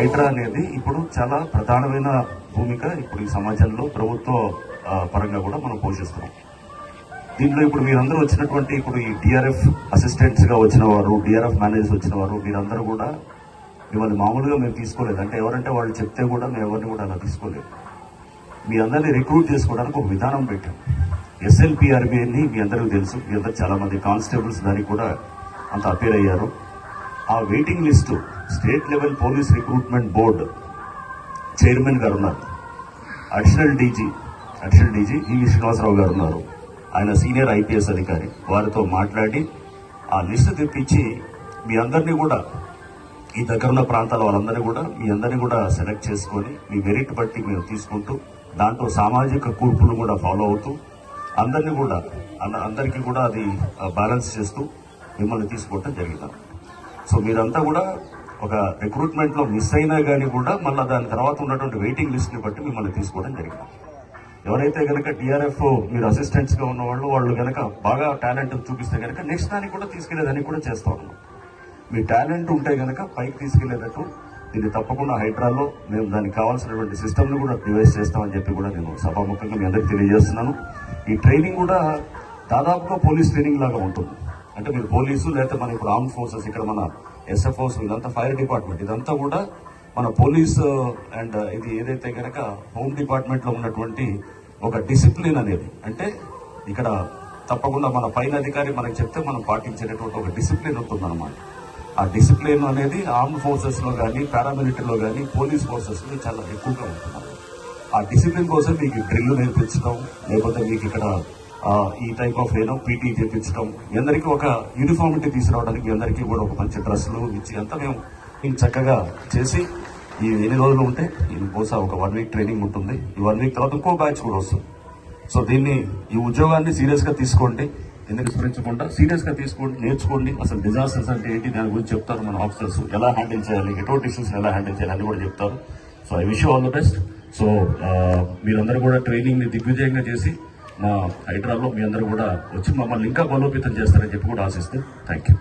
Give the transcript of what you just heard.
హైడ్రా అనేది ఇప్పుడు చాలా ప్రధానమైన భూమిక ఇప్పుడు ఈ సమాజంలో ప్రభుత్వ పరంగా కూడా మనం పోషిస్తున్నాం. దీంట్లో ఇప్పుడు మీరందరూ వచ్చినటువంటి ఇప్పుడు ఈ డిఆర్ఎఫ్ అసిస్టెంట్స్ గా వచ్చిన వారు, డిఆర్ఎఫ్ మేనేజర్స్ వచ్చిన వారు, మీరందరూ కూడా మిమ్మల్ని మామూలుగా మేము తీసుకోలేదు. అంటే ఎవరంటే వాళ్ళు చెప్తే కూడా మేము ఎవరిని కూడా అలా తీసుకోలేదు. మీ అందరినీ రిక్రూట్ చేసుకోవడానికి ఒక విధానం పెట్టాం. SLPRB అని మీ అందరికీ తెలుసు. మీ అందరు చాలా మంది కానిస్టేబుల్స్ దానికి కూడా అంత అపేర్ అయ్యారు. ఆ waiting list state level police recruitment board chairman గారు ఉన్నారు, అడిషనల్ డీజీ ఈవి శ్రీనివాసరావు గారు ఉన్నారు, ఆయన సీనియర్ IPS అధికారి. వారితో మాట్లాడి ఆ లిస్టు తెప్పించి మీ అందరినీ కూడా ఈ దగ్గరున్న ప్రాంతాల వాళ్ళందరినీ కూడా మీ అందరినీ కూడా సెలెక్ట్ చేసుకొని మీ మెరిట్ బట్టి మేము తీసుకుంటూ దాంట్లో సామాజిక కూర్పులు కూడా ఫాలో అవుతూ అందరికీ కూడా అది బ్యాలెన్స్ చేస్తూ మిమ్మల్ని తీసుకోవటం జరిగింది. సో మీరంతా కూడా ఒక రిక్రూట్మెంట్లో మిస్ అయినా కానీ కూడా మళ్ళీ దాని తర్వాత ఉన్నటువంటి వెయిటింగ్ లిస్ట్ని బట్టి మిమ్మల్ని తీసుకోవడం జరిగింది. ఎవరైతే కనుక DRF మీరు అసిస్టెంట్స్గా ఉన్న వాళ్ళు కనుక బాగా టాలెంట్ చూపిస్తే కనుక నెక్స్ట్ దానికి కూడా తీసుకెళ్లేదానికి కూడా చేస్తూ ఉన్నాం. మీ టాలెంట్ ఉంటే కనుక పైకి తీసుకెళ్లేటట్టు దీన్ని తప్పకుండా హైడ్రాలో మేము దానికి కావాల్సినటువంటి సిస్టమ్ని కూడా డివైస్ చేస్తామని చెప్పి కూడా నేను సభాముఖంగా మీ అందరికీ తెలియజేస్తున్నాను. ఈ ట్రైనింగ్ కూడా దాదాపుగా పోలీస్ ట్రైనింగ్ లాగా ఉంటుంది. అంటే మీరు పోలీసు లేకపోతే మన ఇప్పుడు ఆర్మ్ ఫోర్సెస్, ఇక్కడ మన SFOs, ఇదంతా ఫైర్ డిపార్ట్మెంట్, ఇదంతా కూడా మన పోలీస్ అండ్ ఇది ఏదైతే కనుక హోమ్ డిపార్ట్మెంట్లో ఉన్నటువంటి ఒక డిసిప్లిన్ అనేది, అంటే ఇక్కడ తప్పకుండా మన పైన అధికారి మనకు చెప్తే మనం పాటించేటటువంటి ఒక డిసిప్లిన్ ఉంటుందన్నమాట. ఆ డిసిప్లిన్ అనేది ఆర్మ్ ఫోర్సెస్లో కానీ పారామిలిటరీలో కానీ పోలీస్ ఫోర్సెస్లో చాలా ఎక్కువగా ఉంటున్నారు. ఆ డిసిప్లిన్ కోసం మీకు డ్రిల్ నేర్పించడం, లేకపోతే మీకు ఇక్కడ ఈ టైప్ ఆఫ్ PT చేయించడం, మీ అందరికీ ఒక యూనిఫార్మిటీ తీసుకురావడానికి మీ అందరికీ కూడా ఒక మంచి డ్రెస్సులు ఇచ్చి అంతా మేము మీకు చక్కగా చేసి ఈ ఎన్ని రోజులు ఉంటే ఇది బహుశా ఒక 1 వీక్ ట్రైనింగ్ ఉంటుంది. ఈ 1 వీక్ తర్వాత ఇంకో బ్యాచ్ కూడా వస్తుంది. సో ఈ ఉద్యోగాన్ని సీరియస్గా తీసుకోండి, ఎందుకు విస్మరించకుండా సీరియస్గా తీసుకోండి, నేర్చుకోండి. అసలు డిజాస్టర్స్ అంటే ఏంటి దాని గురించి చెప్తారు మన ఆఫీసర్స్, ఎలా హ్యాండిల్ చేయాలి, ఎటువంటి ఇష్యూస్ ఎలా హ్యాండిల్ చేయాలి అని కూడా చెప్తారు. So I wish you all the best. So మీరందరూ కూడా ట్రైనింగ్ని దిగ్విజయంగా చేసి మా హైడ్రాలో మీ అందరూ కూడా వచ్చి మమ్మల్ని ఇంకా బలోపేతం చేస్తారని చెప్పి కూడా ఆశిస్తూ థ్యాంక్ యూ.